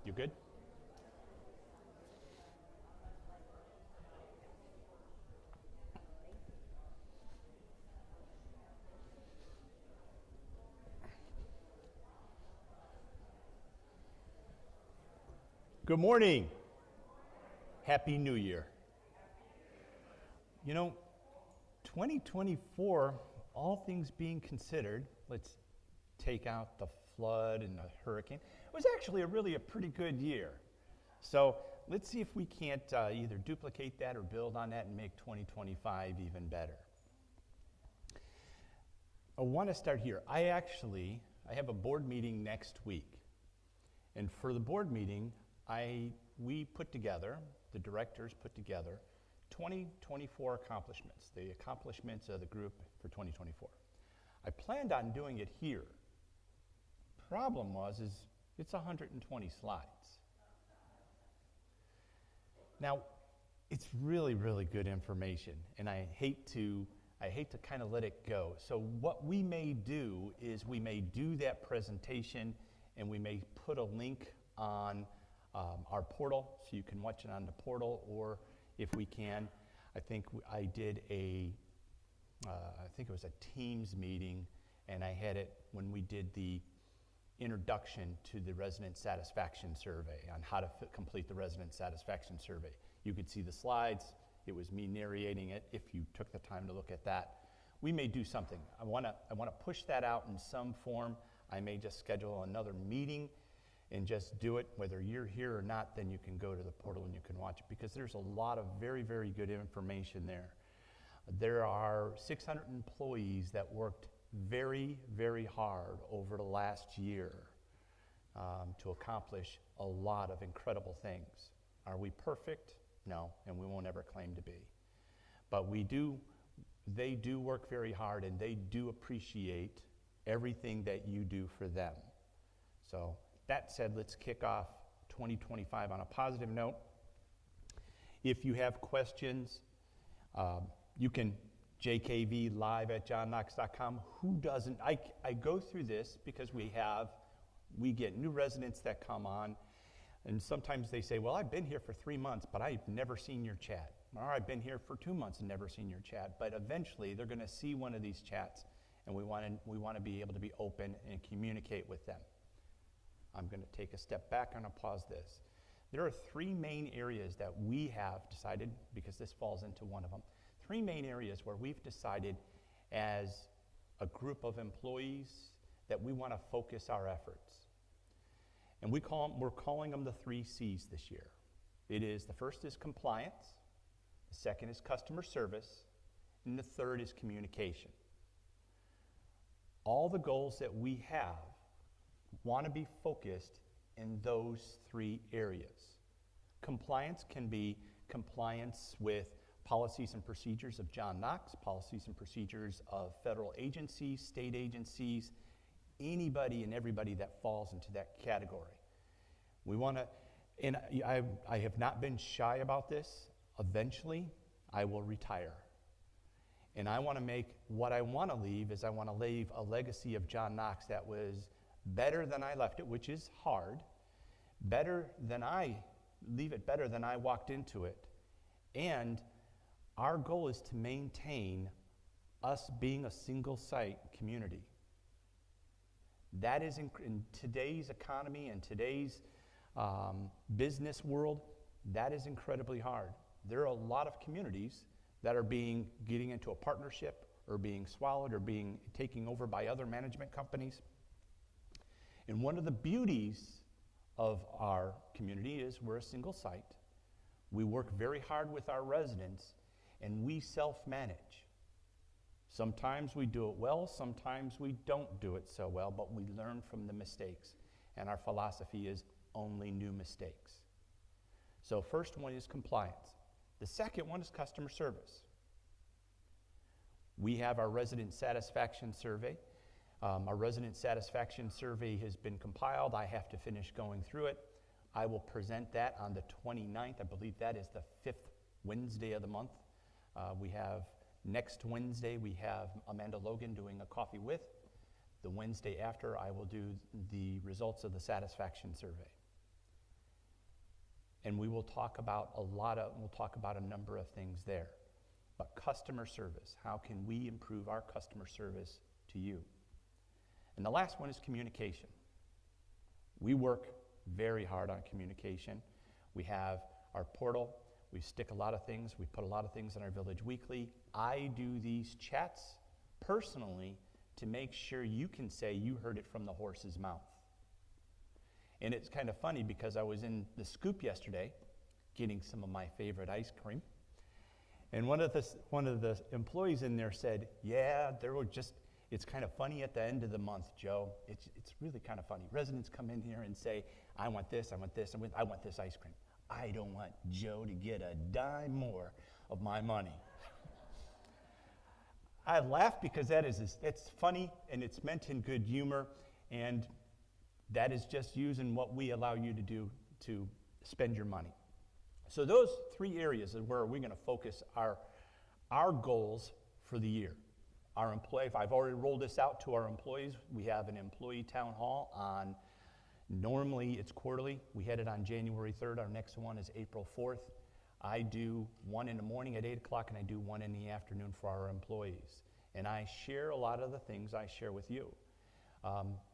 You good? Good morning. Happy New Year. You know, 2024, all things being considered, let's take out the flood and the hurricane, it was actually a pretty good year. So let's see if we can't either duplicate that or build on that and make 2025 even better. I want to start here. I have a board meeting next week. And for the board meeting, the directors put together 2024 accomplishments, the accomplishments of the group for 2024. I planned on doing it here. Problem is it's 120 slides. Now, it's really, really good information, and I hate to kind of let it go. So what we may do is we may do that presentation, and we may put a link on our portal, so you can watch it on the portal, or if we can, I think I did I think it was a Teams meeting, and I had it when we did the introduction to the resident satisfaction survey on how to complete the resident satisfaction survey. You could see the slides. It was me narrating it. If you took the time to look at that, we may do something. I want to push that out in some form. I may just schedule another meeting and just do it. Whether you're here or not, then you can go to the portal and you can watch it, because there's a lot of very, very good information there. There are 600 employees that worked very, very hard over the last year to accomplish a lot of incredible things. Are we perfect? No, and we won't ever claim to be. But they do work very hard, and they do appreciate everything that you do for them. So that said, let's kick off 2025 on a positive note. If you have questions, you can jkvlive@johnknox.com. Who doesn't? I go through this because we get new residents that come on, and sometimes they say, well, I've been here for 3 months, but I've never seen your chat. Or I've been here for 2 months and never seen your chat. But eventually, they're going to see one of these chats, and we want to be able to be open and communicate with them. I'm going to take a step back and I'll pause this. There are 3 main areas that we have decided, because this falls into one of them, 3 main areas where we've decided as a group of employees that we want to focus our efforts. And we're calling them the 3 C's this year. The first is compliance, the second is customer service, and the third is communication. All the goals that we have want to be focused in those 3 areas. Compliance can be compliance with policies and procedures of John Knox, policies and procedures of federal agencies, state agencies, anybody and everybody that falls into that category. We want to, and I have not been shy about this. Eventually, I will retire. And I want to what I want to leave is I want to leave a legacy of John Knox that was better than I left it, which is hard, leave it better than I walked into it. And our goal is to maintain us being a single site community. That is in today's economy and today's business world, that is incredibly hard. There are a lot of communities that are getting into a partnership or being swallowed or taken over by other management companies. And one of the beauties of our community is we're a single site. We work very hard with our residents, and we self-manage. Sometimes we do it well, sometimes we don't do it so well, but we learn from the mistakes. And our philosophy is only new mistakes. So first one is compliance. The second one is customer service. We have our resident satisfaction survey. Our resident satisfaction survey has been compiled. I have to finish going through it. I will present that on the 29th. I believe that is the 5th Wednesday of the month. Next Wednesday, we have Amanda Logan doing a coffee with. The Wednesday after, I will do the results of the satisfaction survey. And we'll talk about a number of things there. But customer service, how can we improve our customer service to you? And the last one is communication. We work very hard on communication. We have our portal. We stick a lot of things. We put a lot of things in our Village Weekly. I do these chats personally to make sure you can say you heard it from the horse's mouth. And it's kind of funny because I was in the Scoop yesterday getting some of my favorite ice cream. And one of the employees in there said, yeah, it's kind of funny at the end of the month, Joe. It's really kind of funny. Residents come in here and say, I want this, I want this, I want this ice cream. I don't want Joe to get a dime more of my money. I laugh because it's funny and it's meant in good humor, and that is just using what we allow you to do to spend your money. So those three areas is where we're going to focus our goals for the year. I've already rolled this out to our employees. We have an employee town hall normally it's quarterly. We had it on January 3rd. Our next one is April 4th. I do one in the morning at 8 o'clock, and I do one in the afternoon for our employees. And I share a lot of the things I share with you.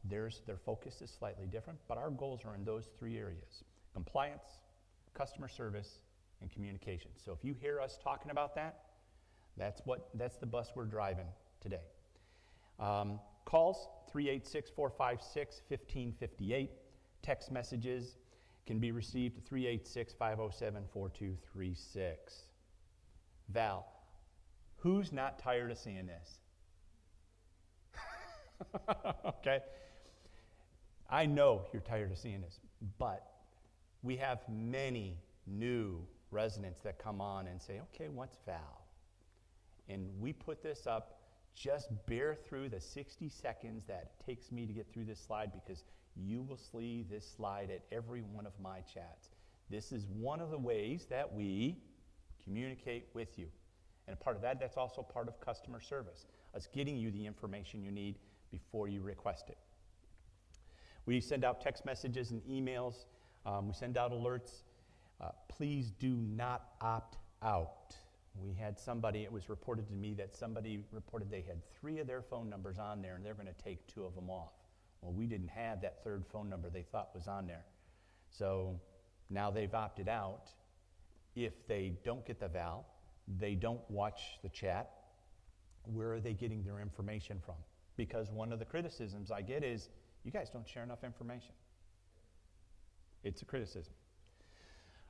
Their focus is slightly different, but our goals are in those three areas: compliance, customer service, and communication. So if you hear us talking about that, that's the bus we're driving today. Calls, 386-456-1558. Text messages can be received at 386-507-4236. Val, who's not tired of seeing this? Okay. I know you're tired of seeing this, but we have many new residents that come on and say, okay, what's Val? And we put this up. Just bear through the 60 seconds that it takes me to get through this slide, because you will see this slide at every one of my chats. This is one of the ways that we communicate with you. And a part of that's also part of customer service, us getting you the information you need before you request it. We send out text messages and emails. We send out alerts. Please do not opt out. We had it was reported to me that somebody reported they had 3 of their phone numbers on there and they're going to take 2 of them off. Well, we didn't have that third phone number they thought was on there. So now they've opted out. If they don't get the Val, they don't watch the chat, where are they getting their information from? Because one of the criticisms I get is, you guys don't share enough information. It's a criticism.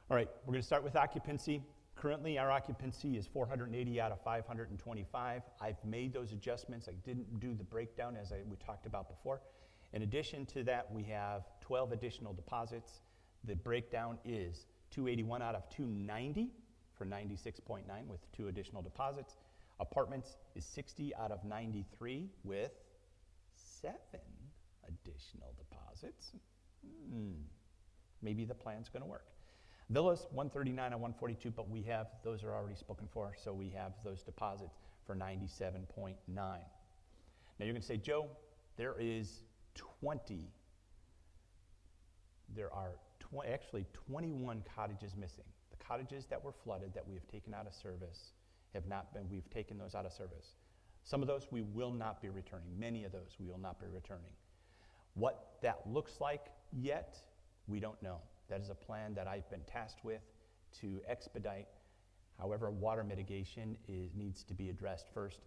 All right, we're going to start with occupancy. Currently, our occupancy is 480 out of 525. I've made those adjustments. I didn't do the breakdown as we talked about before. In addition to that, we have 12 additional deposits. The breakdown is 281 out of 290 for 96.9 with 2 additional deposits. Apartments is 60 out of 93 with 7 additional deposits. Maybe the plan's going to work. Villas, 139 and 142, but those are already spoken for, so we have those deposits for 97.9. Now you're going to say, Joe, there are actually 21 cottages missing. The cottages that were flooded that we have taken out of service we've taken those out of service. Some of those we will not be returning. Many of those we will not be returning. What that looks like yet, we don't know. That is a plan that I've been tasked with to expedite. However, water mitigation needs to be addressed first,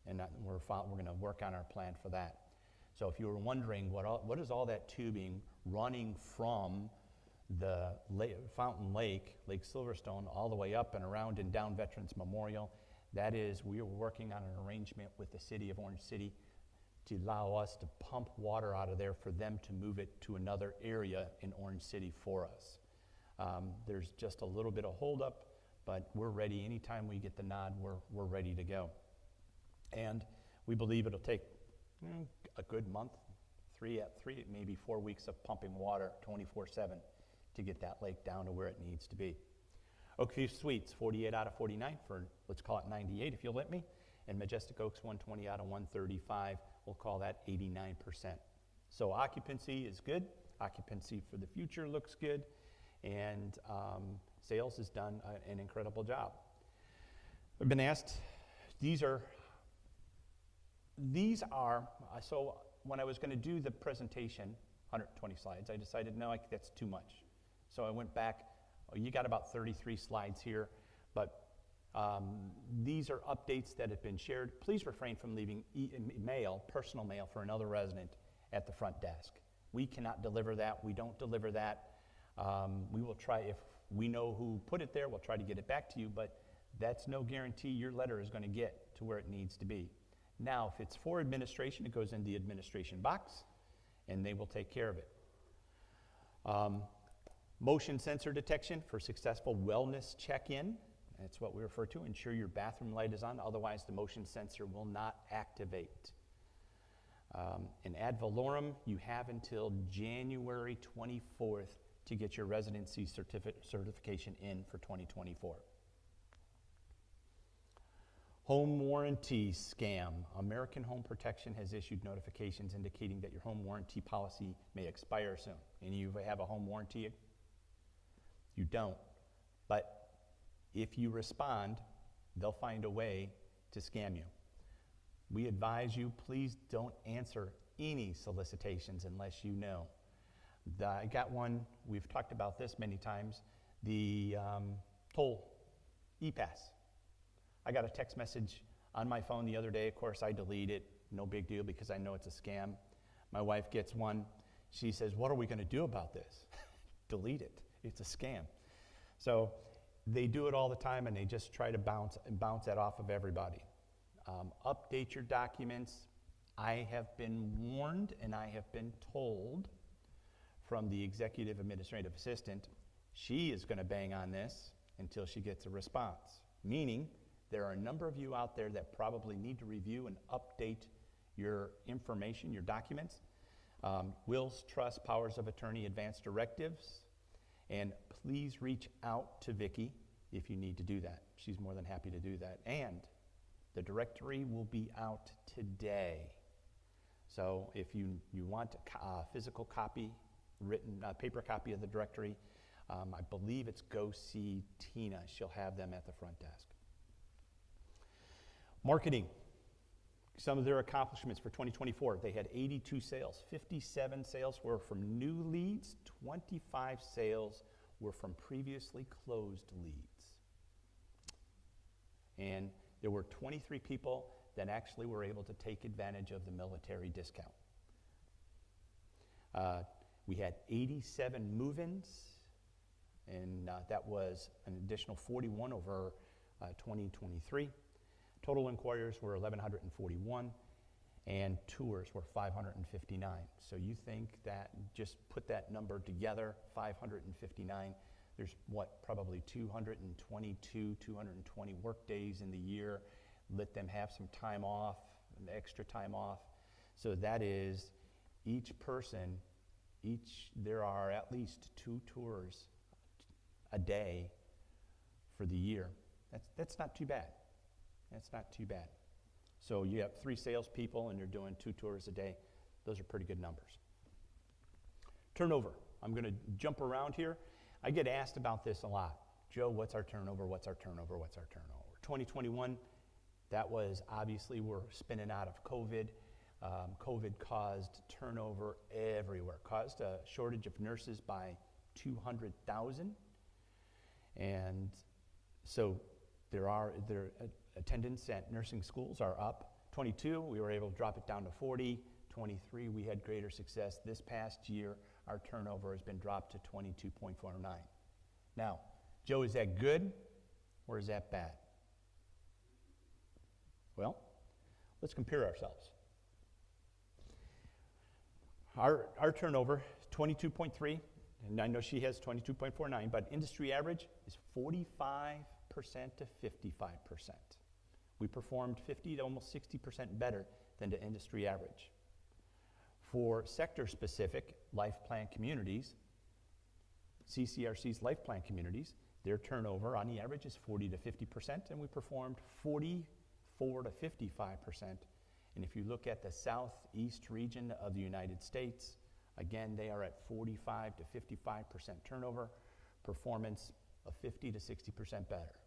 and we're going to work on our plan for that. So if you were wondering what is all that tubing running from the Fountain Lake, Lake Silverstone, all the way up and around and down Veterans Memorial, we are working on an arrangement with the city of Orange City to allow us to pump water out of there for them to move it to another area in Orange City for us. There's just a little bit of holdup, but we're ready. Anytime we get the nod, we're ready to go. And we believe it'll take a good month, 3 maybe 4 weeks of pumping water 24/7 to get that lake down to where it needs to be. Oakview Suites, 48 out of 49 for, let's call it 98 if you'll let me. And Majestic Oaks, 120 out of 135. We'll call that 89%. So occupancy is good. Occupancy for the future looks good. and sales has done an incredible job. I've been asked, so when I was going to do the presentation, 120 slides, I decided, no, that's too much. So I went back, you got about 33 slides here, but these are updates that have been shared. Please refrain from leaving personal mail for another resident at the front desk. We cannot deliver that. We don't deliver that. We will try, if we know who put it there, we'll try to get it back to you, but that's no guarantee your letter is going to get to where it needs to be. Now, if it's for administration, it goes in the administration box, and they will take care of it. Motion sensor detection for successful wellness check-in. That's what we refer to. Ensure your bathroom light is on, otherwise the motion sensor will not activate. And ad valorem, you have until January 24th to get your residency certification in for 2024. Home warranty scam. American Home Protection has issued notifications indicating that your home warranty policy may expire soon. And you have a home warranty? You don't. But if you respond, they'll find a way to scam you. We advise you, please don't answer any solicitations unless you know. I got one, we've talked about this many times, the toll E-Pass. I got a text message on my phone the other day. Of course, I delete it. No big deal because I know it's a scam. My wife gets one. She says, what are we going to do about this? Delete it. It's a scam. So they do it all the time, and they just try to bounce that off of everybody. Update your documents. I have been warned and I have been told from the executive administrative assistant, she is going to bang on this until she gets a response. Meaning, there are a number of you out there that probably need to review and update your information, your documents. Wills, trust, powers of attorney, advanced directives. And please reach out to Vicki if you need to do that. She's more than happy to do that. And the directory will be out today. So if you want a physical copy, paper copy of the directory, I believe it's Go See Tina. She'll have them at the front desk. Marketing. Some of their accomplishments for 2024, they had 82 sales. 57 sales were from new leads. 25 sales were from previously closed leads. And there were 23 people that actually were able to take advantage of the military discount. We had 87 move-ins, and that was an additional 41 over 2023. Total inquiries were 1,141, and tours were 559. So you think that, just put that number together, 559, there's probably 222, 220 work days in the year. Let them have some time off, extra time off. So that is each person, there are at least 2 tours a day for the year. That's not too bad. That's not too bad. So you have 3 salespeople and you're doing 2 tours a day. Those are pretty good numbers. Turnover. I'm going to jump around here. I get asked about this a lot. Joe, what's our turnover? What's our turnover? What's our turnover? 2021, that was obviously we're spinning out of COVID. COVID caused turnover everywhere, caused a shortage of nurses by 200,000. And so their attendance at nursing schools are up. 22, we were able to drop it down to 40. 23, we had greater success. This past year, our turnover has been dropped to 22.49. Now, Joe, is that good or is that bad? Well, let's compare ourselves. Our turnover, 22.3, and I know she has 22.49, but industry average is 45% to 55%. We performed 50 to almost 60% better than the industry average. For sector-specific life plan communities, CCRC's life plan communities, their turnover on the average is 40 to 50%, and we performed 44 to 55%. And if you look at the southeast region of the United States, again, they are at 45 to 55% turnover. performance of 50 to 60% better.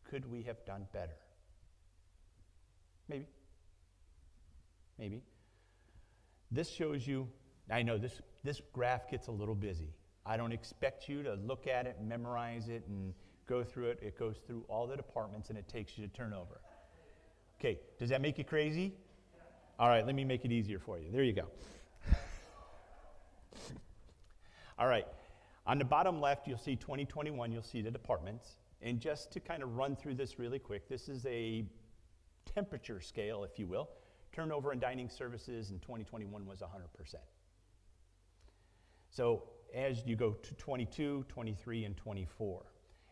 Could we have done better? Maybe. Maybe. This shows you, I know this graph gets a little busy. I don't expect you to look at it, memorize it, and go through it. It goes through all the departments, and it takes you to turnover. Okay, does that make you crazy? All right, let me make it easier for you. There you go. All right, on the bottom left, you'll see 2021, you'll see the departments. And just to kind of run through this really quick, this is a temperature scale, if you will. Turnover in dining services in 2021 was 100%. So as you go to 22, 23, and 24,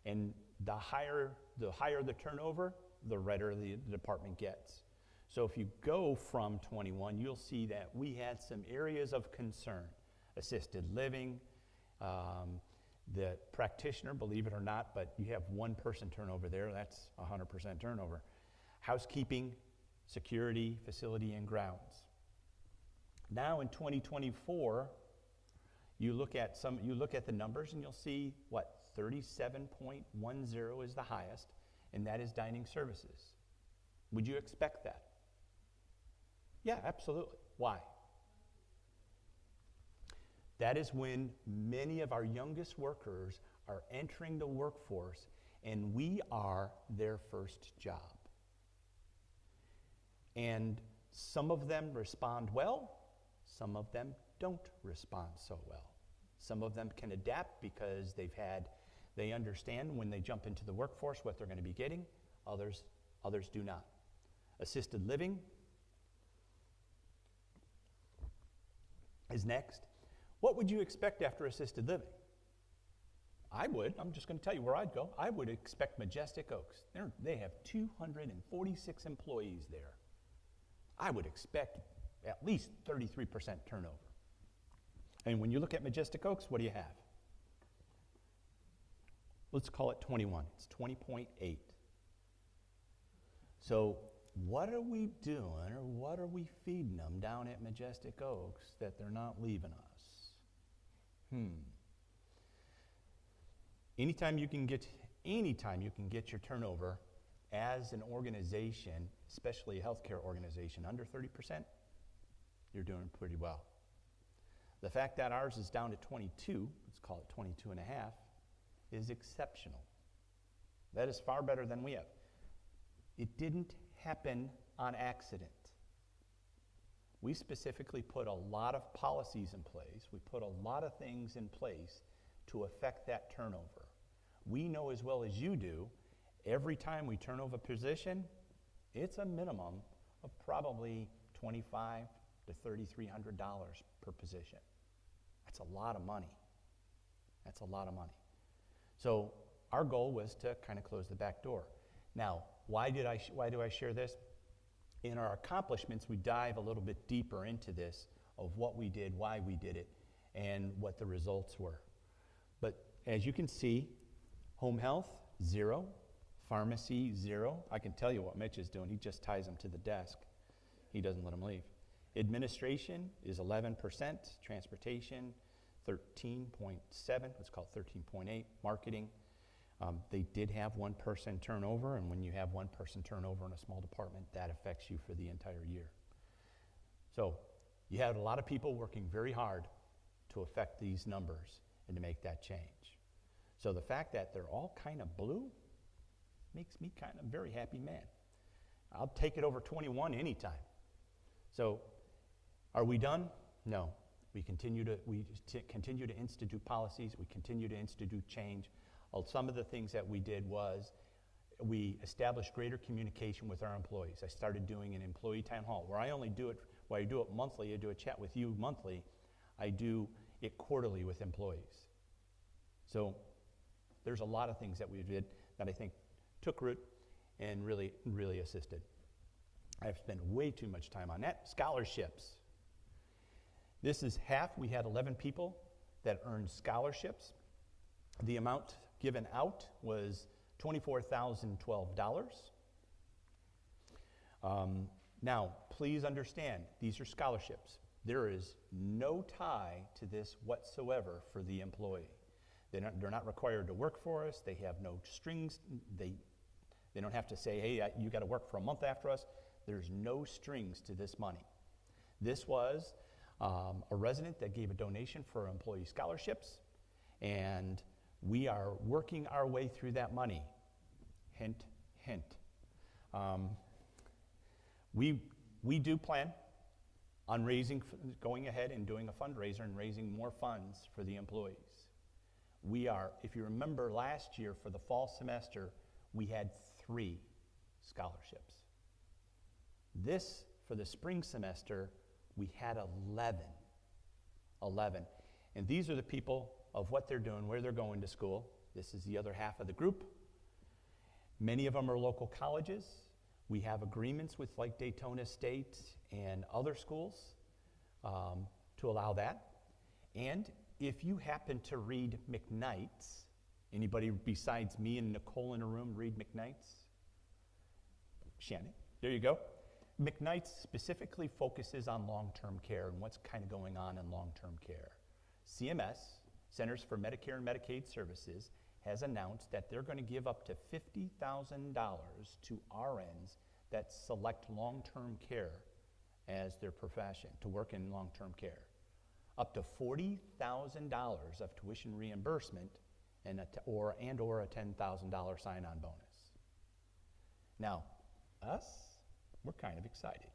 and the higher the turnover, the redder the department gets. So if you go from 21, you'll see that we had some areas of concern. Assisted living, the practitioner, believe it or not, but you have one person turnover there, that's 100% turnover. Housekeeping, security, facility, and grounds. Now in 2024, you look at the numbers and you'll see what 37.10 is the highest, and that is dining services. Would you expect that? Yeah, absolutely. Why? That is when many of our youngest workers are entering the workforce, and we are their first job. And some of them respond well, some of them don't respond so well. Some of them can adapt because they understand when they jump into the workforce what they're going to be getting. Others do not. Assisted living is next. What would you expect after assisted living? I'm just going to tell you where I'd go. I would expect Majestic Oaks. They have 246 employees there. I would expect at least 33% turnover. And when you look at Majestic Oaks, what do you have? Let's call it 21. It's 20.8. So what are we doing, or what are we feeding them down at Majestic Oaks that they're not leaving us? Anytime you can get your turnover as an organization, especially a healthcare organization, under 30%, you're doing pretty well. The fact that ours is down to 22, let's call it 22 and a half, is exceptional. That is far better than we have. It didn't happen on accident. We specifically put a lot of policies in place. We put a lot of things in place to affect that turnover. We know as well as you do, every time we turn over a position, it's a minimum of probably $2,500 to $3,300 per position. That's a lot of money. That's a lot of money. So our goal was to kind of close the back door. Now, why do I share this? In our accomplishments, we dive a little bit deeper into this of what we did, why we did it, and what the results were. But as you can see, home health, 0. Pharmacy, 0. I can tell you what Mitch is doing. He just ties them to the desk. He doesn't let them leave. Administration is 11%. Transportation, 13.7. Let's call it 13.8. Marketing, they did have one person turnover, and when you have one person turnover in a small department, that affects you for the entire year. So you had a lot of people working very hard to affect these numbers and to make that change. So the fact that they're all kind of blue makes me kind of very happy man. I'll take it over 21 anytime. So are we done? No. We continue to institute policies. We continue to institute change. Some of the things that we did was we established greater communication with our employees. I started doing an employee town hall where I do it monthly. I do a chat with you monthly. I do it quarterly with employees. So there's a lot of things that we did that I think took root and really, really assisted. I've spent way too much time on that. Scholarships. This is half. We had 11 people that earned scholarships. The amount given out was $24,012. Now, please understand, these are scholarships. There is no tie to this whatsoever for the employee. They're not required to work for us. They have no strings. They don't have to say, hey, you got to work for a month after us. There's no strings to this money. This was a resident that gave a donation for employee scholarships, and we are working our way through that money. Hint, hint. We do plan on going ahead and doing a fundraiser and raising more funds for the employees. We are, if you remember last year for the fall semester, we had 3 scholarships. This, for the spring semester, we had 11. 11. And these are the people of what they're doing, where they're going to school. This is the other half of the group. Many of them are local colleges. We have agreements with like Daytona State and other schools to allow that. And if you happen to read McKnight's, anybody besides me and Nicole in a room read McKnight's? Shannon, there you go. McKnight's specifically focuses on long-term care and what's kind of going on in long-term care. CMS, Centers for Medicare and Medicaid Services, has announced that they're going to give up to $50,000 to RNs that select long-term care as their profession, to work in long-term care. Up to $40,000 of tuition reimbursement and or a $10,000 sign-on bonus. Now, us, we're kind of excited.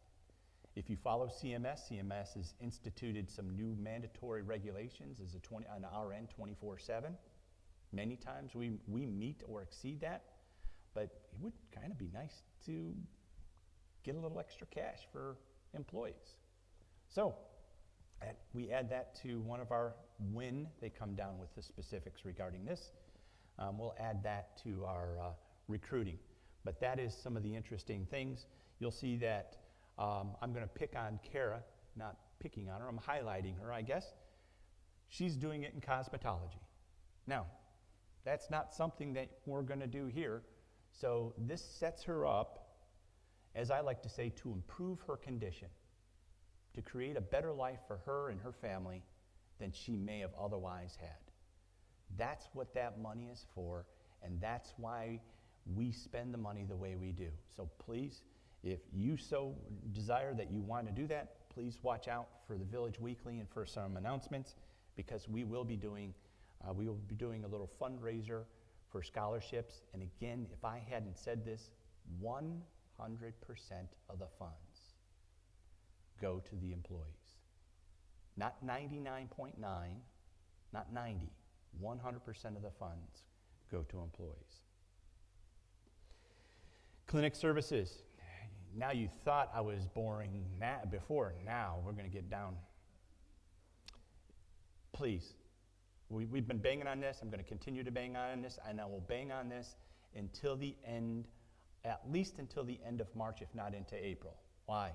If you follow CMS, CMS has instituted some new mandatory regulations as an RN 24/7. Many times we meet or exceed that, but it would kind of be nice to get a little extra cash for employees. So we add that to one of our, when they come down with the specifics regarding this, we'll add that to our recruiting. But that is some of the interesting things. You'll see that I'm going to pick on Kara, not picking on her, I'm highlighting her, I guess. She's doing it in cosmetology. Now, that's not something that we're going to do here. So this sets her up, as I like to say, to improve her condition, to create a better life for her and her family than she may have otherwise had. That's what that money is for, and that's why we spend the money the way we do. So please, if you so desire that you want to do that, please watch out for the Village Weekly and for some announcements, because we will be doing a little fundraiser for scholarships. And again, if I hadn't said this, 100% of the funds go to the employees. Not 99.9, not 90. 100% of the funds go to employees. Clinic services. Now you thought I was boring before. Now we're going to get down. Please, we've been banging on this. I'm going to continue to bang on this, and I will bang on this until the end, at least until the end of March, if not into April. Why?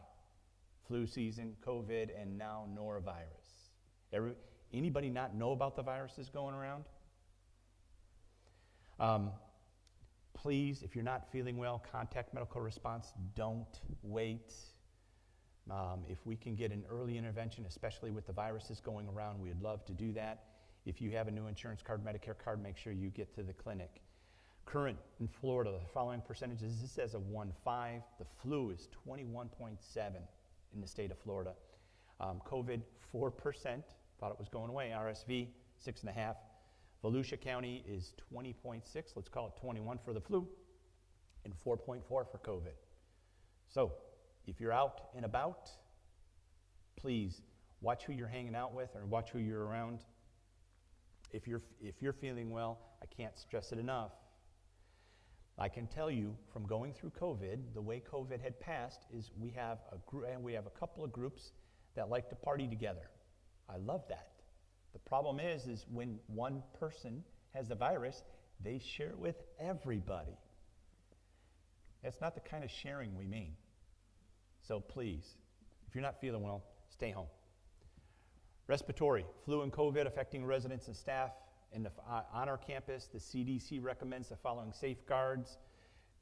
Flu season, COVID, and now norovirus. Anybody not know about the viruses going around? Please, if you're not feeling well, contact medical response. Don't wait. If we can get an early intervention, especially with the viruses going around, we'd love to do that. If you have a new insurance card, Medicare card, make sure you get to the clinic. Current in Florida, the following percentages. This says a 1.5. The flu is 21.7 in the state of Florida. COVID, 4%. Thought it was going away. RSV, 6.5. Volusia County is 20.6, let's call it 21 for the flu, and 4.4 for COVID. So, if you're out and about, please watch who you're hanging out with or watch who you're around. If you're feeling well, I can't stress it enough. I can tell you from going through COVID, the way COVID had passed is we have a couple of groups that like to party together. I love that. The problem is when one person has the virus, they share it with everybody. That's not the kind of sharing we mean. So please, if you're not feeling well, stay home. Respiratory, flu and COVID affecting residents and staff on our campus. The CDC recommends the following safeguards.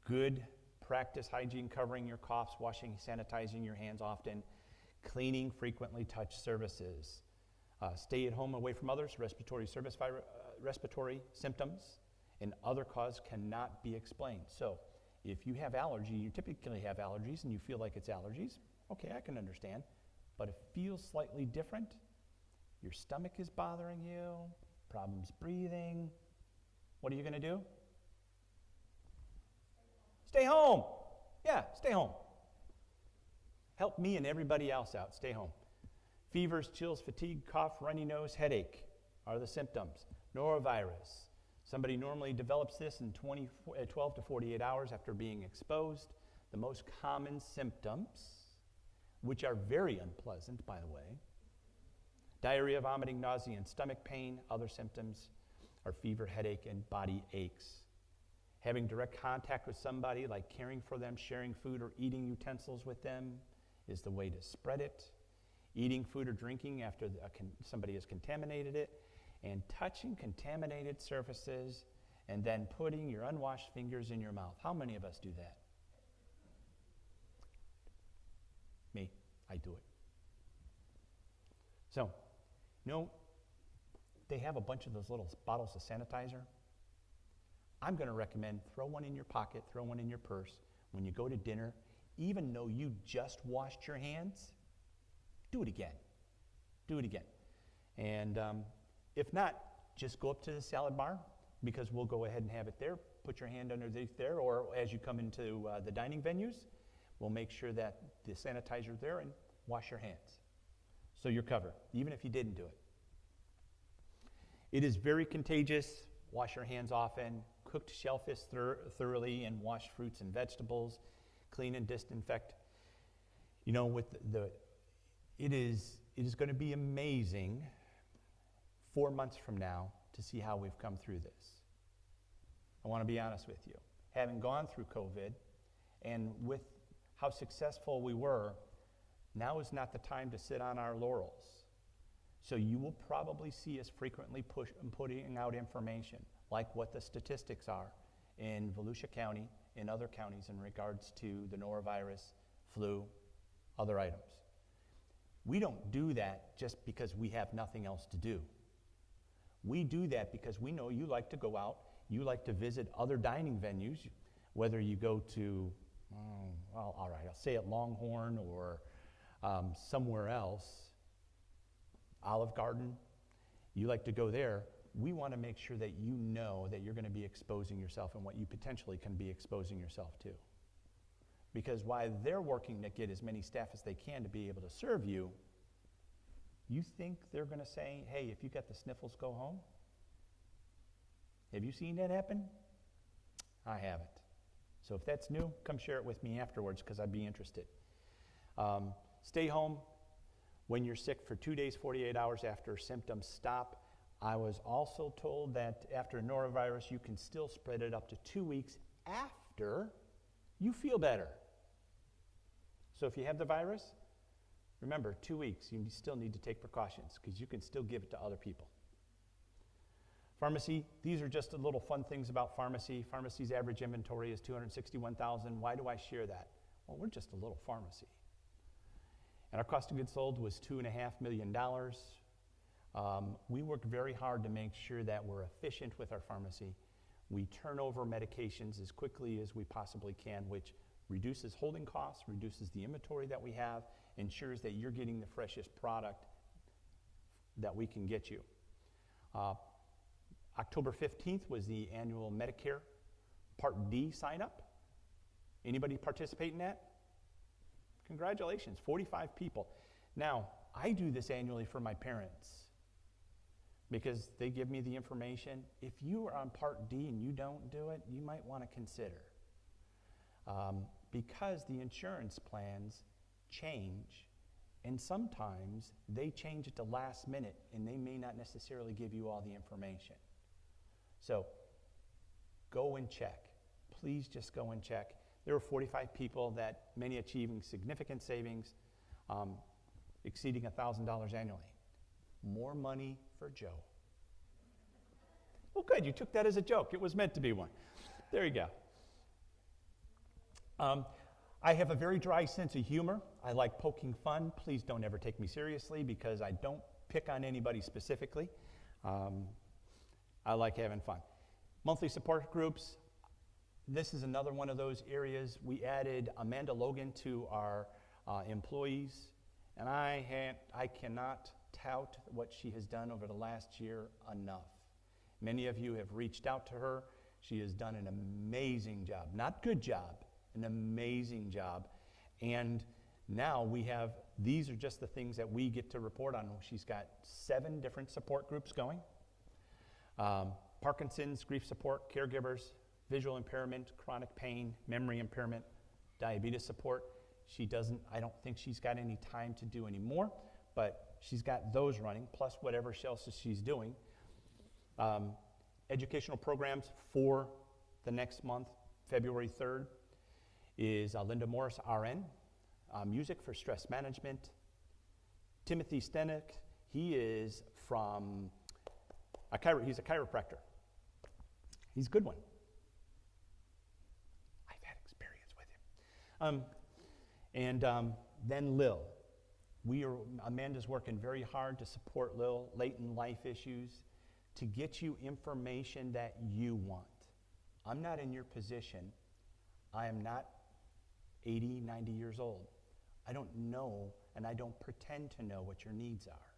Good practice hygiene, covering your coughs, washing, sanitizing your hands often, cleaning frequently touched surfaces. Stay at home away from others, respiratory respiratory symptoms, and other cause cannot be explained. So if you have allergy, you typically have allergies and you feel like it's allergies, okay, I can understand. But it feels slightly different. Your stomach is bothering you, problems breathing. What are you going to do? Stay home. Yeah, stay home. Help me and everybody else out. Stay home. Fevers, chills, fatigue, cough, runny nose, headache are the symptoms. Norovirus. Somebody normally develops this in 12 to 48 hours after being exposed. The most common symptoms, which are very unpleasant, by the way: diarrhea, vomiting, nausea, and stomach pain. Other symptoms are fever, headache, and body aches. Having direct contact with somebody, like caring for them, sharing food, or eating utensils with them, is the way to spread it. Eating food or drinking after somebody has contaminated it, and touching contaminated surfaces, and then putting your unwashed fingers in your mouth. How many of us do that? Me, I do it. So, they have a bunch of those little bottles of sanitizer. I'm going to recommend throw one in your pocket, throw one in your purse. When you go to dinner, even though you just washed your hands, do it again. Do it again. And if not, just go up to the salad bar, because we'll go ahead and have it there. Put your hand underneath there, or as you come into the dining venues, we'll make sure that the sanitizer's there, and wash your hands. So you're covered, even if you didn't do it. It is very contagious. Wash your hands often. Cooked shellfish thoroughly, and wash fruits and vegetables. Clean and disinfect. It is going to be amazing 4 months from now to see how we've come through this. I want to be honest with you. Having gone through COVID, and with how successful we were, now is not the time to sit on our laurels. So you will probably see us frequently putting out information, like what the statistics are in Volusia County and other counties in regards to the norovirus, flu, other items. We don't do that just because we have nothing else to do. We do that because we know you like to go out, you like to visit other dining venues, whether you go to, I'll say it, Longhorn, or somewhere else, Olive Garden. You like to go there. We want to make sure that you know that you're going to be exposing yourself and what you potentially can be exposing yourself to. Because while they're working to get as many staff as they can to be able to serve you, you think they're going to say, hey, if you got the sniffles, go home? Have you seen that happen? I haven't. So if that's new, come share it with me afterwards, because I'd be interested. Stay home when you're sick for 2 days, 48 hours after symptoms stop. I was also told that after norovirus, you can still spread it up to 2 weeks after you feel better. So if you have the virus, remember, 2 weeks, you still need to take precautions, because you can still give it to other people. Pharmacy, these are just a little fun things about pharmacy. Pharmacy's average inventory is $261,000. Why do I share that? Well, we're just a little pharmacy. And our cost of goods sold was $2.5 million. We work very hard to make sure that we're efficient with our pharmacy. We turn over medications as quickly as we possibly can, which reduces holding costs, reduces the inventory that we have, ensures that you're getting the freshest product that we can get you. October 15th was the annual Medicare Part D sign-up. Anybody participate in that? Congratulations, 45 people. Now, I do this annually for my parents, because they give me the information. If you are on Part D and you don't do it, you might want to consider. Because the insurance plans change, and sometimes they change at the last minute, and they may not necessarily give you all the information. So go and check. Please just go and check. There were 45 people, that many achieving significant savings, exceeding $1,000 annually. More money for Joe. Well, good. You took that as a joke. It was meant to be one. There you go. I have a very dry sense of humor. I like poking fun. Please don't ever take me seriously, because I don't pick on anybody specifically. I like having fun. Monthly support groups. This is another one of those areas. We added Amanda Logan to our employees, and I cannot tout what she has done over the last year enough. Many of you have reached out to her. She has done an amazing job. Not good job, an amazing job. And now these are just the things that we get to report on. She's got 7 different support groups going. Parkinson's, grief support, caregivers, visual impairment, chronic pain, memory impairment, diabetes support. I don't think she's got any time to do any more, but she's got those running, plus whatever else she's doing. Educational programs for the next month, February 3rd, is Linda Morris, RN. Music for stress management. Timothy Stenek, he is from, he's a chiropractor. He's a good one. I've had experience with him. Then Lil. Amanda's working very hard to support Lil, late in life issues, to get you information that you want. I'm not in your position. I am not 80, 90 years old. I don't know, and I don't pretend to know what your needs are.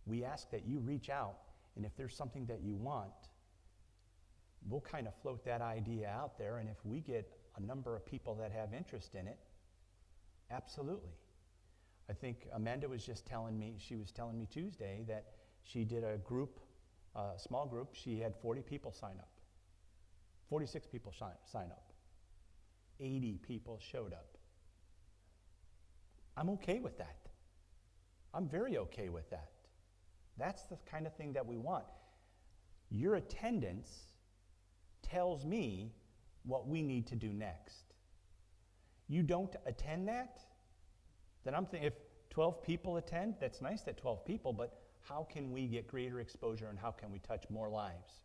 We ask that you reach out, and if there's something that you want, we'll kind of float that idea out there, and if we get a number of people that have interest in it, absolutely. I think Amanda was just telling me Tuesday that she did a group, a small group. She had 40 people sign up. 46 people sign up. 80 people showed up. I'm okay with that. I'm very okay with that. That's the kind of thing that we want. Your attendance tells me what we need to do next. You don't attend that, then I'm thinking if 12 people attend, that's nice that 12 people, but how can we get greater exposure and how can we touch more lives?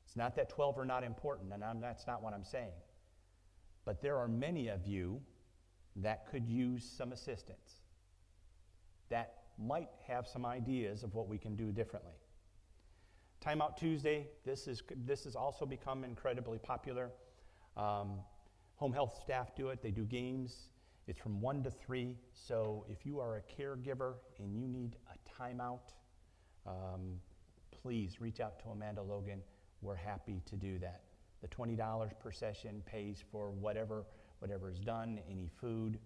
It's not that 12 are not important, and that's not what I'm saying. But there are many of you that could use some assistance, that might have some ideas of what we can do differently. Time Out Tuesday, this has also become incredibly popular. Home health staff do it. They do games. It's from 1 to 3. So if you are a caregiver and you need a timeout, please reach out to Amanda Logan. We're happy to do that. The $20 per session pays for whatever is done, any food,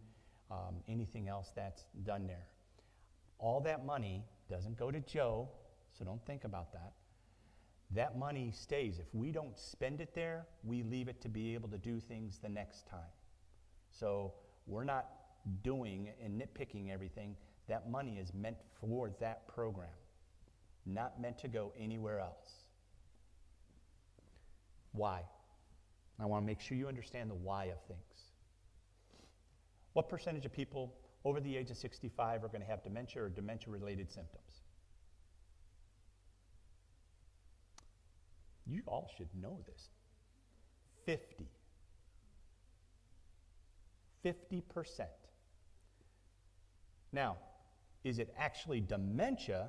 anything else that's done there. All that money doesn't go to Joe, so don't think about that. That money stays. If we don't spend it there, we leave it to be able to do things the next time. So we're not doing and nitpicking everything. That money is meant for that program, not meant to go anywhere else. Why? I want to make sure you understand the why of things. What percentage of people over the age of 65 are going to have dementia or dementia-related symptoms? You all should know this. 50. 50%. Now, is it actually dementia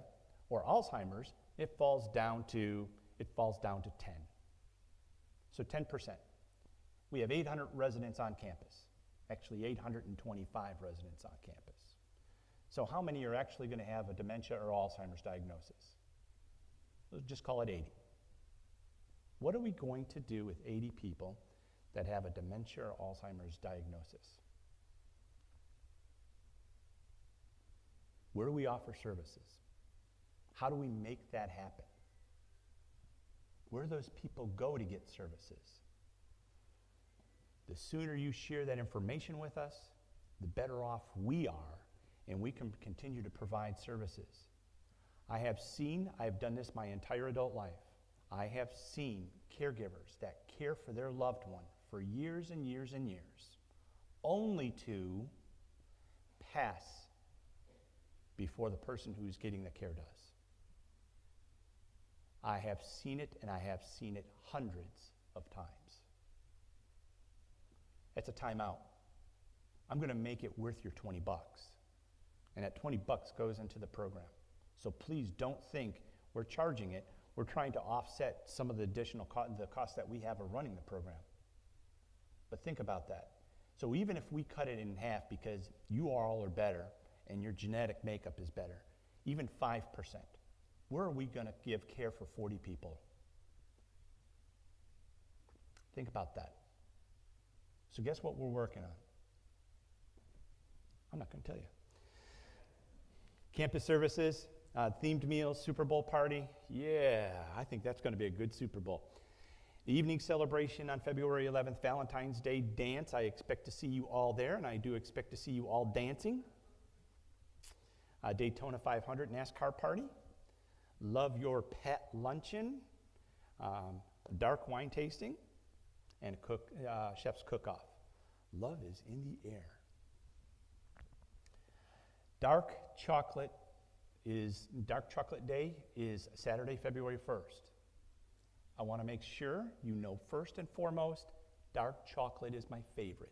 or Alzheimer's? It falls down to 10. So 10%. We have 800 residents on campus. Actually, 825 residents on campus. So how many are actually going to have a dementia or Alzheimer's diagnosis? Let's just call it 80. What are we going to do with 80 people that have a dementia or Alzheimer's diagnosis? Where do we offer services? How do we make that happen? Where do those people go to get services? The sooner you share that information with us, the better off we are, and we can continue to provide services. I have done this my entire adult life. I have seen caregivers that care for their loved one for years and years and years, only to pass before the person who's getting the care does. I have seen it, and I have seen it hundreds of times. That's a timeout. I'm going to make it worth your $20. And that $20 goes into the program. So please don't think we're charging it. We're trying to offset some of the additional the costs that we have of running the program. But think about that. So even if we cut it in half because you all are better and your genetic makeup is better, even 5%, where are we going to give care for 40 people? Think about that. So guess what we're working on? I'm not going to tell you. Campus services, themed meals, Super Bowl party. Yeah, I think that's going to be a good Super Bowl. The evening celebration on February 11th, Valentine's Day dance. I expect to see you all there, and I do expect to see you all dancing. Daytona 500 NASCAR party. Love Your Pet luncheon. Dark wine tasting. And chef's cook-off. Love is in the air. Dark Chocolate Day is Saturday, February 1st. I want to make sure you know first and foremost, dark chocolate is my favorite.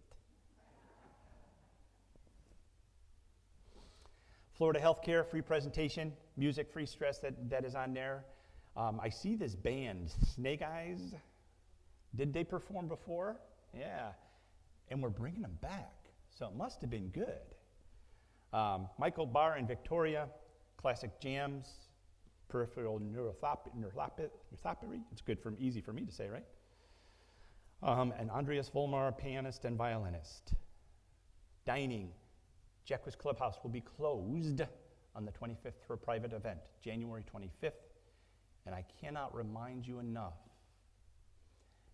Florida Healthcare, free presentation, music, free stress that is on there. I see this band, Snake Eyes. Did they perform before? Yeah. And we're bringing them back, so it must have been good. Michael Barr and Victoria, classic jams, peripheral neuropathy. It's good easy for me to say, right? And Andreas Volmar, pianist and violinist. Dining. Jacques Clubhouse will be closed on the 25th for a private event, January 25th. And I cannot remind you enough,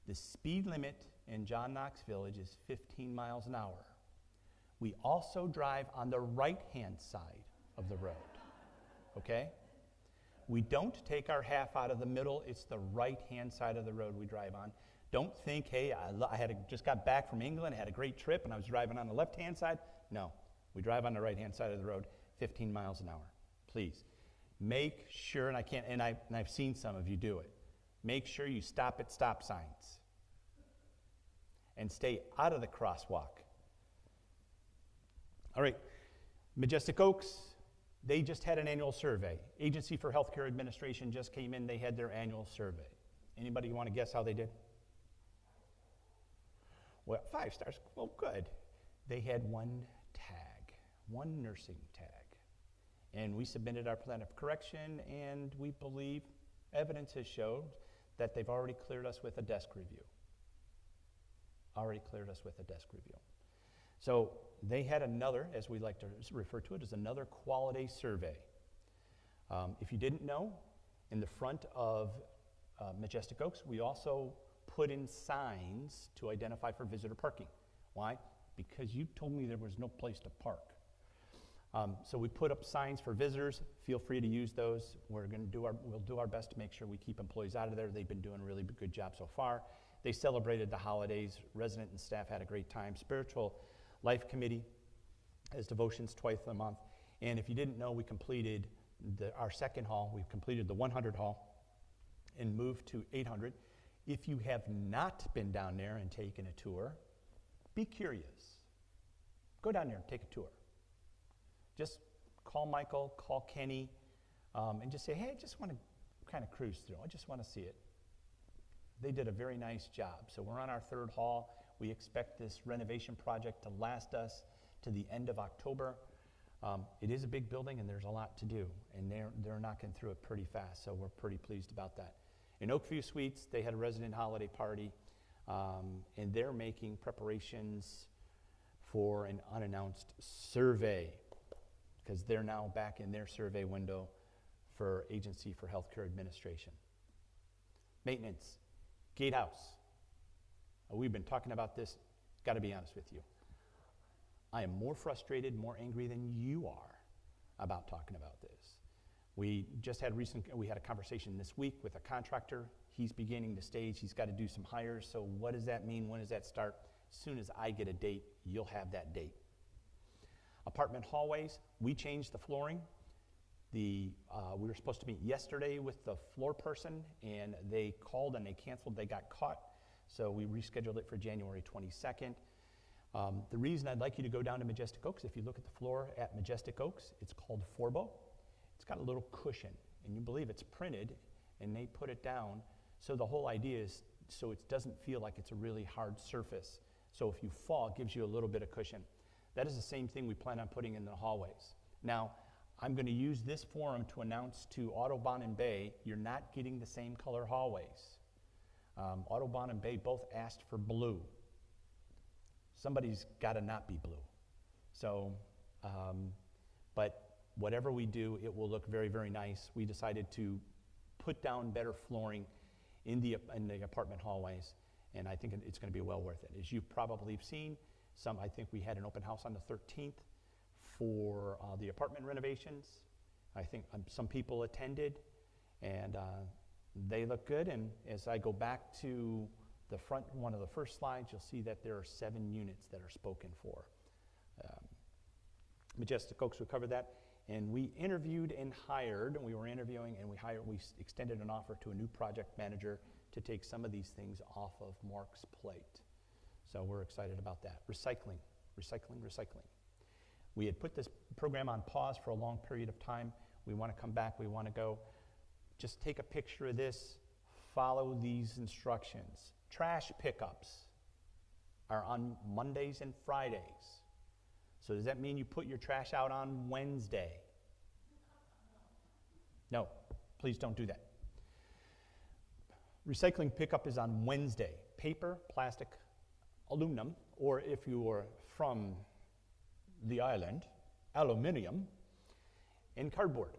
the speed limit in John Knox Village is 15 miles an hour. We also drive on the right-hand side of the road, okay? We don't take our half out of the middle. It's the right-hand side of the road we drive on. Don't think, hey, I just got back from England, had a great trip, and I was driving on the left-hand side. No, we drive on the right-hand side of the road, 15 miles an hour. Please, make sure, and I've seen some of you do it, make sure you stop at stop signs and stay out of the crosswalk. All right, Majestic Oaks, they just had an annual survey. Agency for Healthcare Administration just came in, they had their annual survey. Anybody want to guess how they did? Well, 5 stars, well, good. They had one tag, one nursing tag. And we submitted our plan of correction, and we believe evidence has showed that they've already cleared us with a desk review. Already cleared us with a desk review. So they had another, as we like to refer to it, as another quality survey. If you didn't know, in the front of Majestic Oaks, we also put in signs to identify for visitor parking. Why? Because you told me there was no place to park. So we put up signs for visitors. Feel free to use those. We'll do our best to make sure we keep employees out of there. They've been doing a really good job so far. They celebrated the holidays. Resident and staff had a great time. Spiritual Life Committee has devotions twice a month. And if you didn't know, we completed our second hall. We've completed the 100 hall and moved to 800. If you have not been down there and taken a tour, be curious. Go down there and take a tour. Just call Michael, call Kenny, and just say, hey, I just want to kind of cruise through. I just want to see it. They did a very nice job. So we're on our third hall. We expect this renovation project to last us to the end of October. It is a big building, and there's a lot to do, and they're knocking through it pretty fast, so we're pretty pleased about that. In Oakview Suites, they had a resident holiday party, and they're making preparations for an unannounced survey, because they're now back in their survey window for Agency for Healthcare Administration. Maintenance, Gatehouse. We've been talking about this, got to be honest with you. I am more frustrated, more angry than you are about talking about this. We had a conversation this week with a contractor. He's beginning the stage. He's got to do some hires. So what does that mean? When does that start? As soon as I get a date, you'll have that date. Apartment hallways, we changed the flooring. We were supposed to meet yesterday with the floor person, and they called and they canceled. They got caught. So we rescheduled it for January 22nd. The reason I'd like you to go down to Majestic Oaks, if you look at the floor at Majestic Oaks, it's called Forbo. It's got a little cushion, and you believe it's printed, and they put it down. So the whole idea is so it doesn't feel like it's a really hard surface. So if you fall, it gives you a little bit of cushion. That is the same thing we plan on putting in the hallways. Now, I'm going to use this forum to announce to Audubon and Bay, you're not getting the same color hallways. Audubon and Bay both asked for blue. Somebody's got to not be blue. So, but whatever we do, it will look very, very nice. We decided to put down better flooring in the apartment hallways, and I think it's going to be well worth it. As you probably have seen, I think we had an open house on the 13th for the apartment renovations. I think some people attended, and they look good. And as I go back to the front, one of the first slides, you'll see that there are 7 units that are spoken for. Majestic Oaks, we covered that. And we interviewed and hired, and we were interviewing, and we extended an offer to a new project manager to take some of these things off of Mark's plate. So we're excited about that. Recycling. We had put this program on pause for a long period of time. We want to come back. We want to go. Just take a picture of this. Follow these instructions. Trash pickups are on Mondays and Fridays. So does that mean you put your trash out on Wednesday? No, please don't do that. Recycling pickup is on Wednesday. Paper, plastic, aluminum, or if you are from the island, aluminum, and cardboard.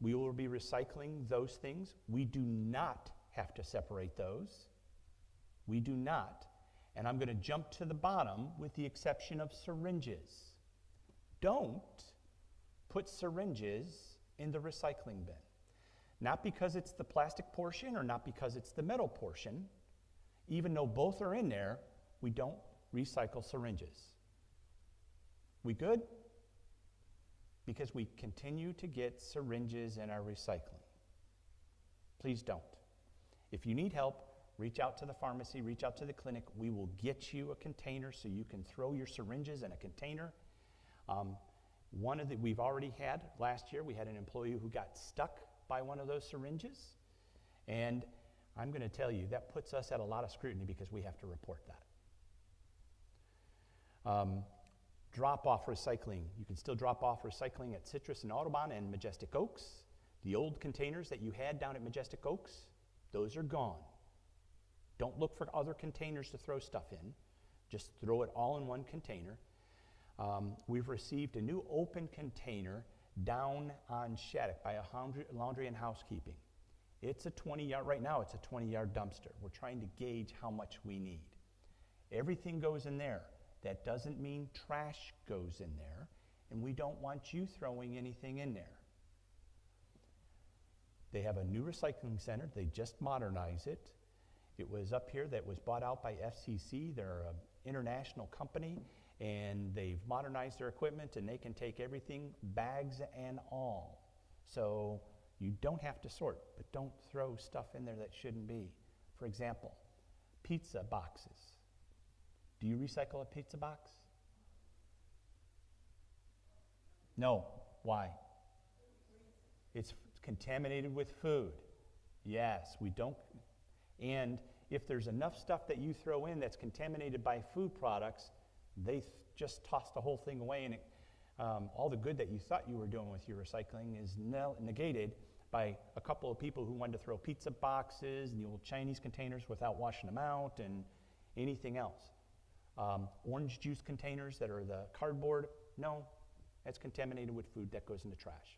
We will be recycling those things. We do not have to separate those. We do not. And I'm going to jump to the bottom with the exception of syringes. Don't put syringes in the recycling bin. Not because it's the plastic portion or not because it's the metal portion. Even though both are in there, we don't recycle syringes. We good? Because we continue to get syringes in our recycling. Please don't. If you need help, reach out to the pharmacy, reach out to the clinic. We will get you a container so you can throw your syringes in a container. We've already had, last year, we had an employee who got stuck by one of those syringes. And I'm going to tell you, that puts us at a lot of scrutiny because we have to report that. Drop-off recycling. You can still drop off recycling at Citrus and Audubon and Majestic Oaks. The old containers that you had down at Majestic Oaks, those are gone. Don't look for other containers to throw stuff in. Just throw it all in one container. We've received a new open container down on Shattuck by a laundry and housekeeping. It's a 20-yard, right now it's a 20-yard dumpster. We're trying to gauge how much we need. Everything goes in there. That doesn't mean trash goes in there, and we don't want you throwing anything in there. They have a new recycling center. They just modernized it. It was up here that was bought out by FCC. They're an international company, and they've modernized their equipment, and they can take everything, bags and all. So you don't have to sort, but don't throw stuff in there that shouldn't be. For example, pizza boxes. Do you recycle a pizza box? No. Why? It's contaminated with food. Yes, we don't. And if there's enough stuff that you throw in that's contaminated by food products, they just toss the whole thing away, and all the good that you thought you were doing with your recycling is negated by a couple of people who wanted to throw pizza boxes and the old Chinese containers without washing them out and anything else. Orange juice containers that are the cardboard, no, that's contaminated with food that goes into trash.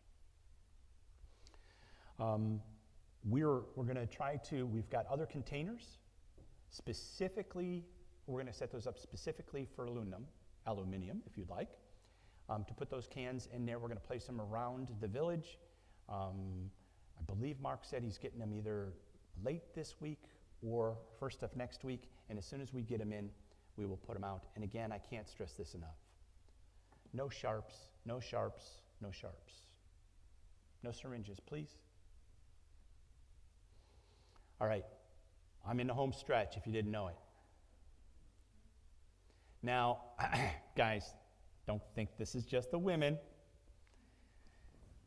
We're going to try to, we've got other containers, specifically, we're going to set those up specifically for aluminum, if you'd like, to put those cans in there. We're going to place them around the village. I believe Mark said he's getting them either late this week or first of next week, and as soon as we get them in, we will put them out. And again, I can't stress this enough. No sharps, no sharps, no sharps. No syringes, please. All right, I'm in the home stretch if you didn't know it. Now, guys, don't think this is just the women.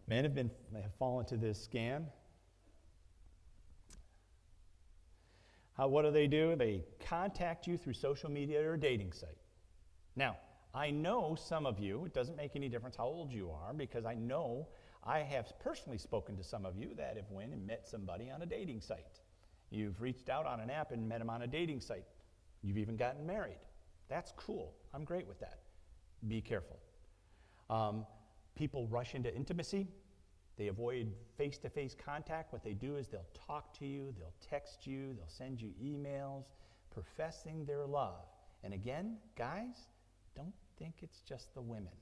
Men have fallen to this scam. What do? They contact you through social media or a dating site. Now, I know some of you, it doesn't make any difference how old you are, because I know I have personally spoken to some of you that have went and met somebody on a dating site. You've reached out on an app and met them on a dating site. You've even gotten married. That's cool. I'm great with that. Be careful. People rush into intimacy. They avoid face-to-face contact. What they do is they'll talk to you, they'll text you, they'll send you emails professing their love. And again, guys, don't think it's just the women.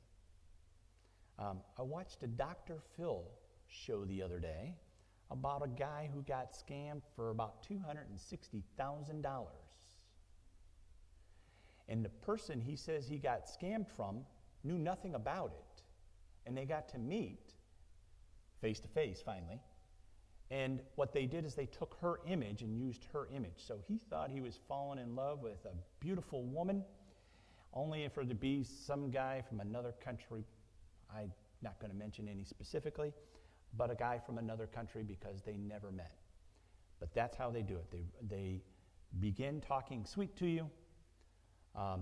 I watched a Dr. Phil show the other day about a guy who got scammed for about $260,000. And the person he says he got scammed from knew nothing about it. And they got to meet face-to-face finally. And what they did is they took her image and used her image. So he thought he was falling in love with a beautiful woman, only for it to be some guy from another country. I'm not going to mention any specifically, but a guy from another country because they never met. But that's how they do it. They begin talking sweet to you.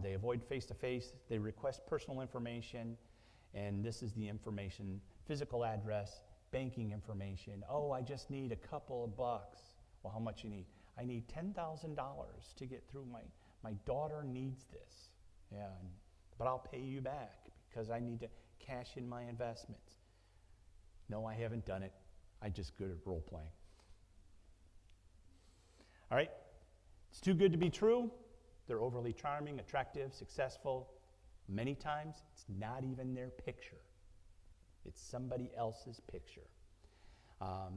They avoid face-to-face. They request personal information, and this is the information: physical address, banking information. Oh, I just need a couple of bucks. Well, how much you need? I need $10,000 to get through. My daughter needs this. Yeah, but I'll pay you back because I need to cash in my investments. No, I haven't done it. I'm just good at role playing. All right, it's too good to be true. They're overly charming, attractive, successful. Many times, it's not even their picture. It's somebody else's picture.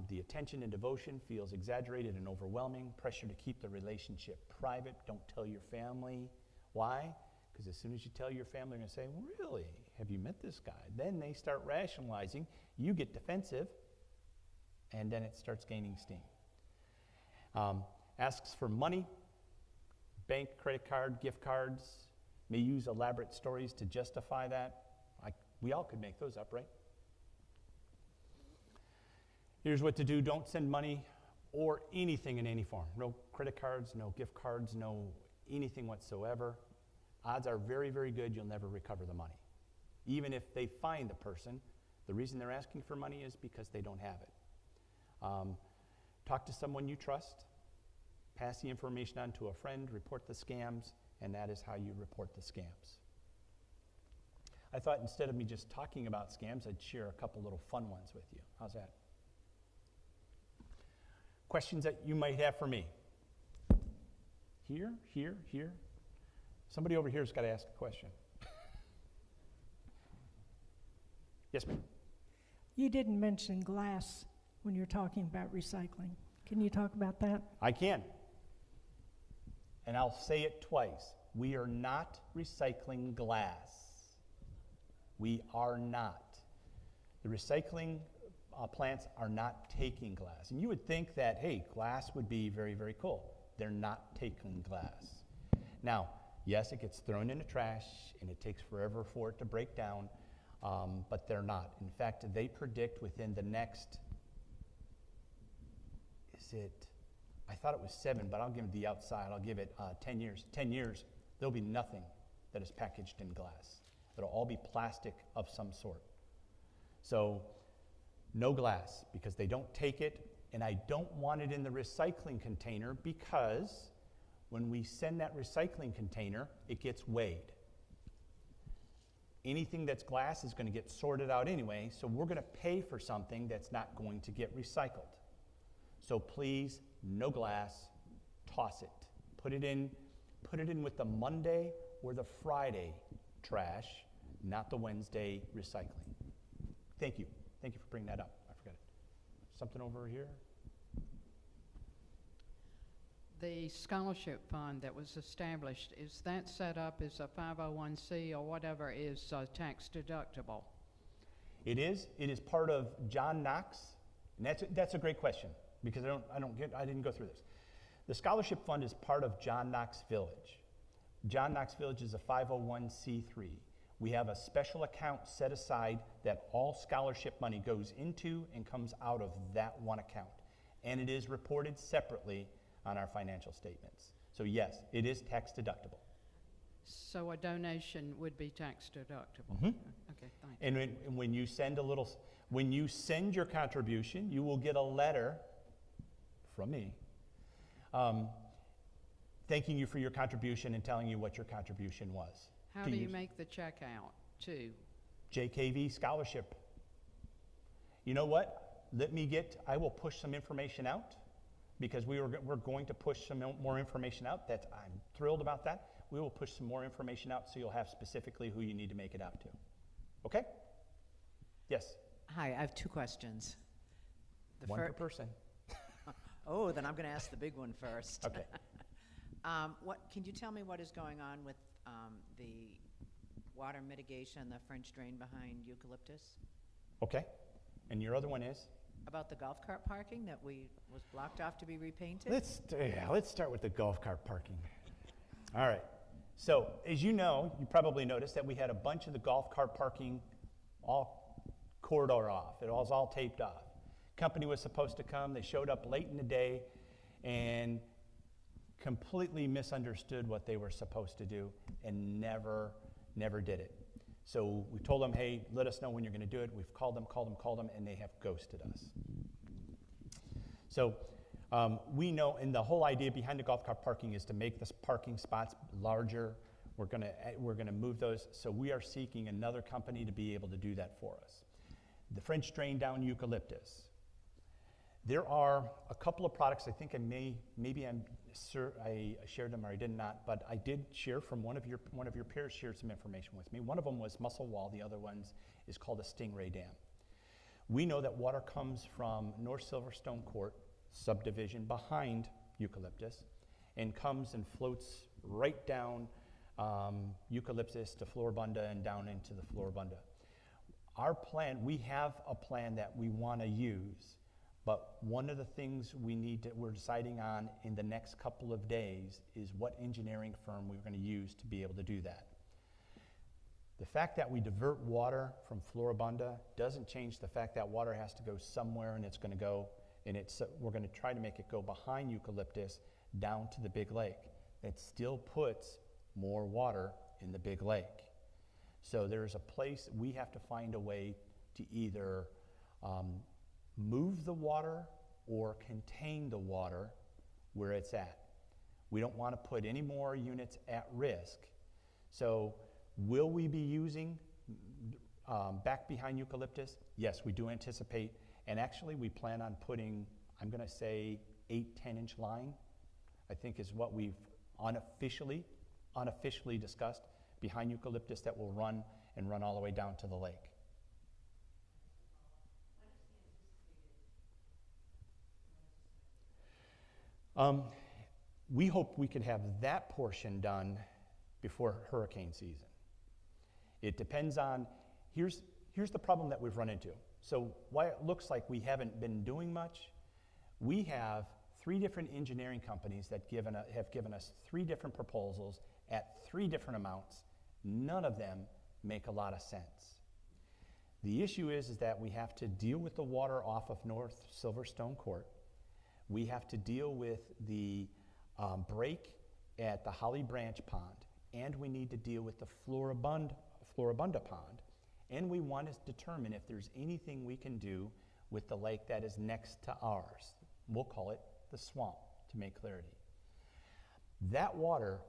The attention and devotion feels exaggerated and overwhelming. Pressure to keep the relationship private. Don't tell your family. Why? Because as soon as you tell your family, they're going to say, really? Have you met this guy? Then they start rationalizing. You get defensive, and then it starts gaining steam. Asks for money, bank, credit card, gift cards. May use elaborate stories to justify that. We all could make those up, right? Here's what to do. Don't send money or anything in any form. No credit cards, no gift cards, no anything whatsoever. Odds are very, very good you'll never recover the money. Even if they find the person, the reason they're asking for money is because they don't have it. Talk to someone you trust. Pass the information on to a friend. Report the scams, and that is how you report the scams. I thought instead of me just talking about scams, I'd share a couple little fun ones with you. How's that? Questions that you might have for me? Here. Somebody over here has got to ask a question. Yes, ma'am. You didn't mention glass when you're talking about recycling. Can you talk about that? I can. And I'll say it twice. We are not recycling glass. We are not. The recycling plants are not taking glass. And you would think that, hey, glass would be very, very cool. They're not taking glass. Now, yes, it gets thrown in the trash, and it takes forever for it to break down, but they're not. In fact, they predict within the next, I thought it was 7, but I'll give it the outside. I'll give it 10 years. 10 years, there'll be nothing that is packaged in glass. It'll all be plastic of some sort. So, no glass, because they don't take it, and I don't want it in the recycling container because when we send that recycling container, it gets weighed. Anything that's glass is going to get sorted out anyway, so we're going to pay for something that's not going to get recycled. So please, no glass, toss it. Put it in with the Monday or the Friday trash, not the Wednesday recycling. Thank you. Thank you for bringing that up. I forgot it. Something over here? The scholarship fund that was established, is that set up as a 501c or whatever is tax deductible? It is. It is part of John Knox, and that's a great question because I didn't go through this. The scholarship fund is part of John Knox Village. John Knox Village is a 501c3. We have a special account set aside that all scholarship money goes into and comes out of that one account. And it is reported separately on our financial statements. So yes, it is tax deductible. So a donation would be tax deductible? Mhm. Okay, thank you. And when you send when you send your contribution, you will get a letter from me thanking you for your contribution and telling you what your contribution was. How to do you use make the check out to? JKV scholarship. You know what? I will push some information out because we're going to push some more information out. I'm thrilled about that. We will push some more information out so you'll have specifically who you need to make it out to. Okay? Yes, Hi, I have two questions. The one per fir- person. Oh, then I'm going to ask the big one first. Okay. Can you tell me what is going on with the water mitigation, the French drain behind Eucalyptus? Okay. And your other one is? About the golf cart parking that was blocked off to be repainted? Let's start with the golf cart parking. All right. So, as you know, you probably noticed that we had a bunch of the golf cart parking all corridor off. It was all taped off. Company was supposed to come. They showed up late in the day and completely misunderstood what they were supposed to do and never did it. So we told them, hey, let us know when you're going to do it. We've called them, and they have ghosted us. So we know, and the whole idea behind the golf cart parking is to make the parking spots larger. We're going to move those. So we are seeking another company to be able to do that for us. The French drain down Eucalyptus. There are a couple of products. I think I shared them or I did not, but I did share from one of your peers shared some information with me. One of them was Muscle Wall. The other one is called a Stingray Dam. We know that water comes from North Silverstone Court subdivision behind Eucalyptus and comes and floats right down Eucalyptus to Floribunda and down into the Floribunda. Our plan, we have a plan that we want to use, but one of the things we're deciding on in the next couple of days is what engineering firm we're going to use to be able to do that. The fact that we divert water from Floribunda doesn't change the fact that water has to go somewhere, and it's going to go, and we're going to try to make it go behind Eucalyptus down to the big lake. It still puts more water in the big lake. So there's a place we have to find a way to either move the water or contain the water where it's at. We don't want to put any more units at risk. So will we be using back behind Eucalyptus? Yes, we do anticipate. And actually we plan on putting, I'm going to say 8-10-inch line, I think is what we've unofficially discussed behind Eucalyptus that will run all the way down to the lake. We hope we can have that portion done before hurricane season. It depends on, here's the problem that we've run into. So why it looks like we haven't been doing much, we have 3 different engineering companies that have given us 3 different proposals at 3 different amounts. None of them make a lot of sense. The issue is that we have to deal with the water off of North Silverstone Court. We have to deal with the break at the Holly Branch Pond, and we need to deal with the Floribunda Pond, and we want to determine if there's anything we can do with the lake that is next to ours. We'll call it the swamp, to make clarity. That water,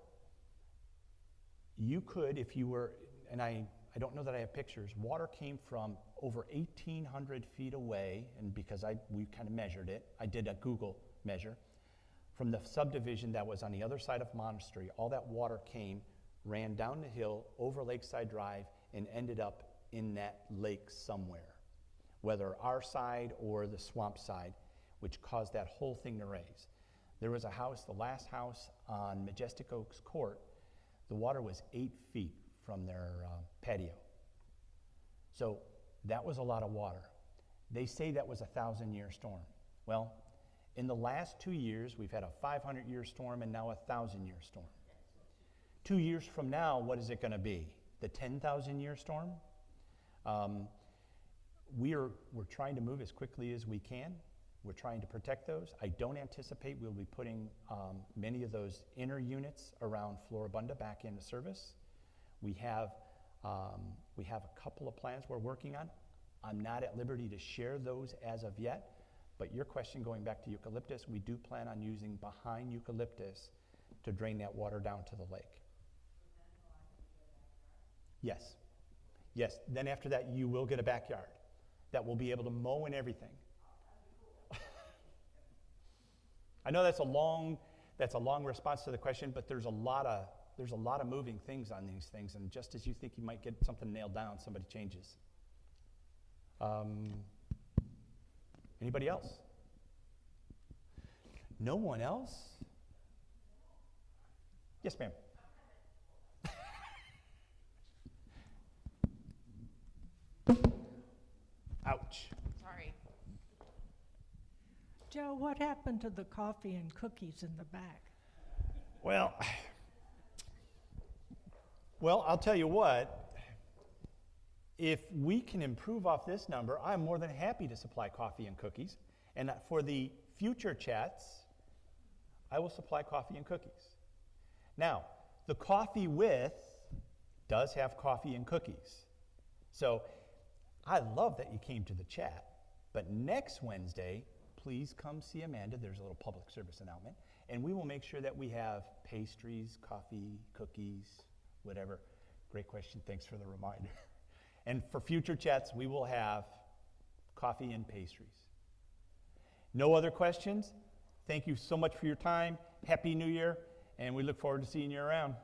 you could, if you were, and I don't know that I have pictures, water came from over 1,800 feet away, and because we kind of measured it, I did a Google measure, from the subdivision that was on the other side of Monastery. All that water came, ran down the hill, over Lakeside Drive, and ended up in that lake somewhere, whether our side or the swamp side, which caused that whole thing to raise. There was a house, the last house on Majestic Oaks Court, the water was 8 feet from their patio. So that was a lot of water. They say that was a 1,000-year storm. Well, in the last 2 years, we've had a 500-year storm and now a 1,000-year storm. 2 years from now, what is it going to be? the 10,000 year storm. We're trying to move as quickly as we can. We're trying to protect those. I don't anticipate we'll be putting many of those inner units around Floribunda back into service. We have a couple of plans we're working on. I'm not at liberty to share those as of yet, but your question going back to eucalyptus, we do plan on using behind eucalyptus to drain that water down to the lake. Yes. Yes. Then after that, you will get a backyard that will be able to mow and everything. I know that's a long response to the question, but there's a lot of moving things on these things, and just as you think you might get something nailed down, somebody changes. Anybody else? No one else? Yes, ma'am. Ouch. Sorry. Joe, what happened to the coffee and cookies in the back? Well, I'll tell you what. If we can improve off this number, I'm more than happy to supply coffee and cookies. And for the future chats, I will supply coffee and cookies. Now, the coffee with does have coffee and cookies. So I love that you came to the chat. But next Wednesday, please come see Amanda. There's a little public service announcement. And we will make sure that we have pastries, coffee, cookies, whatever. Great question. Thanks for the reminder. And for future chats, we will have coffee and pastries. No other questions? Thank you so much for your time. Happy New Year, and we look forward to seeing you around.